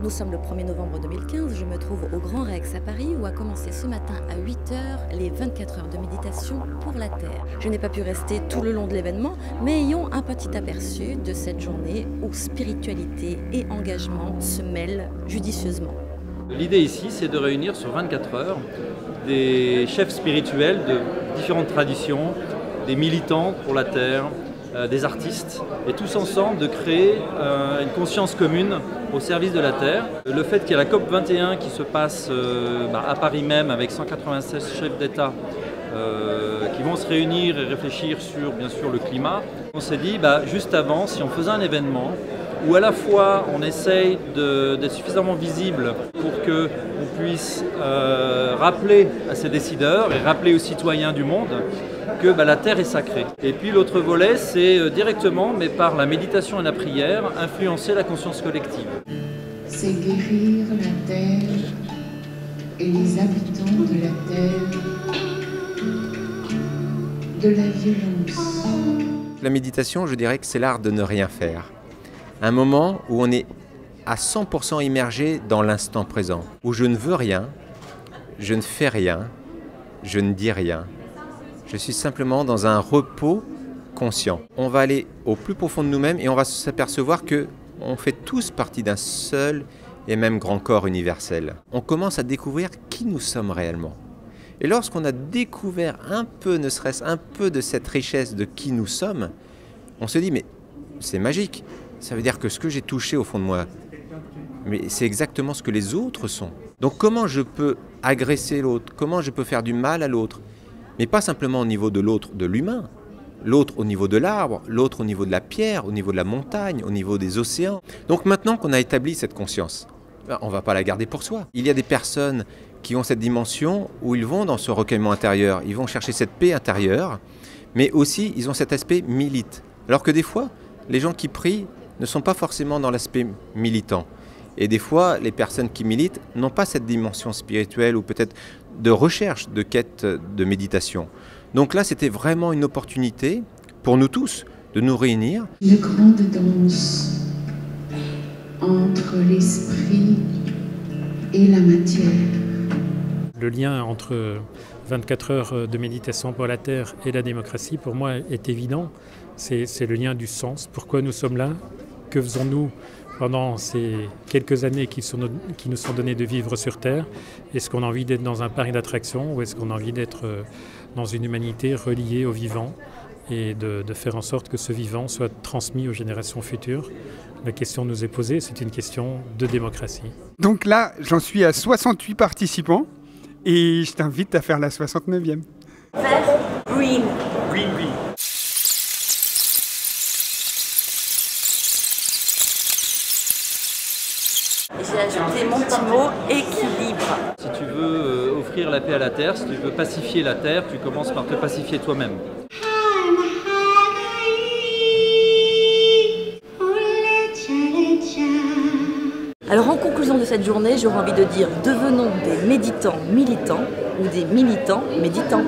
Nous sommes le 1er novembre 2015, je me trouve au Grand Rex à Paris où a commencé ce matin à 8 h les 24 heures de méditation pour la Terre. Je n'ai pas pu rester tout le long de l'événement, mais ayons un petit aperçu de cette journée où spiritualité et engagement se mêlent judicieusement. L'idée ici, c'est de réunir sur 24 heures des chefs spirituels de différentes traditions, des militants pour la Terre, des artistes, et tous ensemble de créer une conscience commune au service de la Terre. Le fait qu'il y ait la COP21 qui se passe à Paris même avec 196 chefs d'État qui vont se réunir et réfléchir sur bien sûr le climat, on s'est dit juste avant, si on faisait un événement où à la fois on essaye d'être suffisamment visible pour qu'on puisse rappeler à ces décideurs et rappeler aux citoyens du monde que la Terre est sacrée. Et puis l'autre volet, c'est directement, mais par la méditation et la prière, influencer la conscience collective. C'est guérir la Terre et les habitants de la Terre de la violence. La méditation, je dirais que c'est l'art de ne rien faire. Un moment où on est à 100% immergé dans l'instant présent, où je ne veux rien, je ne fais rien, je ne dis rien. Je suis simplement dans un repos conscient. On va aller au plus profond de nous-mêmes et on va s'apercevoir qu'on fait tous partie d'un seul et même grand corps universel. On commence à découvrir qui nous sommes réellement. Et lorsqu'on a découvert un peu, ne serait-ce un peu de cette richesse de qui nous sommes, on se dit mais c'est magique. Ça veut dire que ce que j'ai touché au fond de moi, mais c'est exactement ce que les autres sont. Donc comment je peux agresser l'autre? Comment je peux faire du mal à l'autre? Mais pas simplement au niveau de l'autre, de l'humain. L'autre au niveau de l'arbre, l'autre au niveau de la pierre, au niveau de la montagne, au niveau des océans. Donc maintenant qu'on a établi cette conscience, on ne va pas la garder pour soi. Il y a des personnes qui ont cette dimension où ils vont dans ce recueillement intérieur, ils vont chercher cette paix intérieure, mais aussi ils ont cet aspect milite. Alors que des fois, les gens qui prient ne sont pas forcément dans l'aspect militant. Et des fois, les personnes qui militent n'ont pas cette dimension spirituelle ou peut-être de recherche, de quête, de méditation. Donc là, c'était vraiment une opportunité pour nous tous de nous réunir. Une grande danse entre l'esprit et la matière. Le lien entre 24 heures de méditation pour la Terre et la démocratie, pour moi, est évident. C'est le lien du sens. Pourquoi nous sommes là? Que faisons-nous pendant ces quelques années qui nous sont données de vivre sur Terre? Est-ce qu'on a envie d'être dans un parc d'attractions ou est-ce qu'on a envie d'être dans une humanité reliée au vivant et de faire en sorte que ce vivant soit transmis aux générations futures? La question nous est posée, c'est une question de démocratie. Donc là, j'en suis à 68 participants et je t'invite à faire la 69e. Vert, green. Green, green. J'ai ajouté mon petit mot, équilibre. Si tu veux offrir la paix à la Terre, si tu veux pacifier la Terre, tu commences par te pacifier toi-même. Alors en conclusion de cette journée, j'aurais envie de dire devenons des méditants militants ou des militants méditants.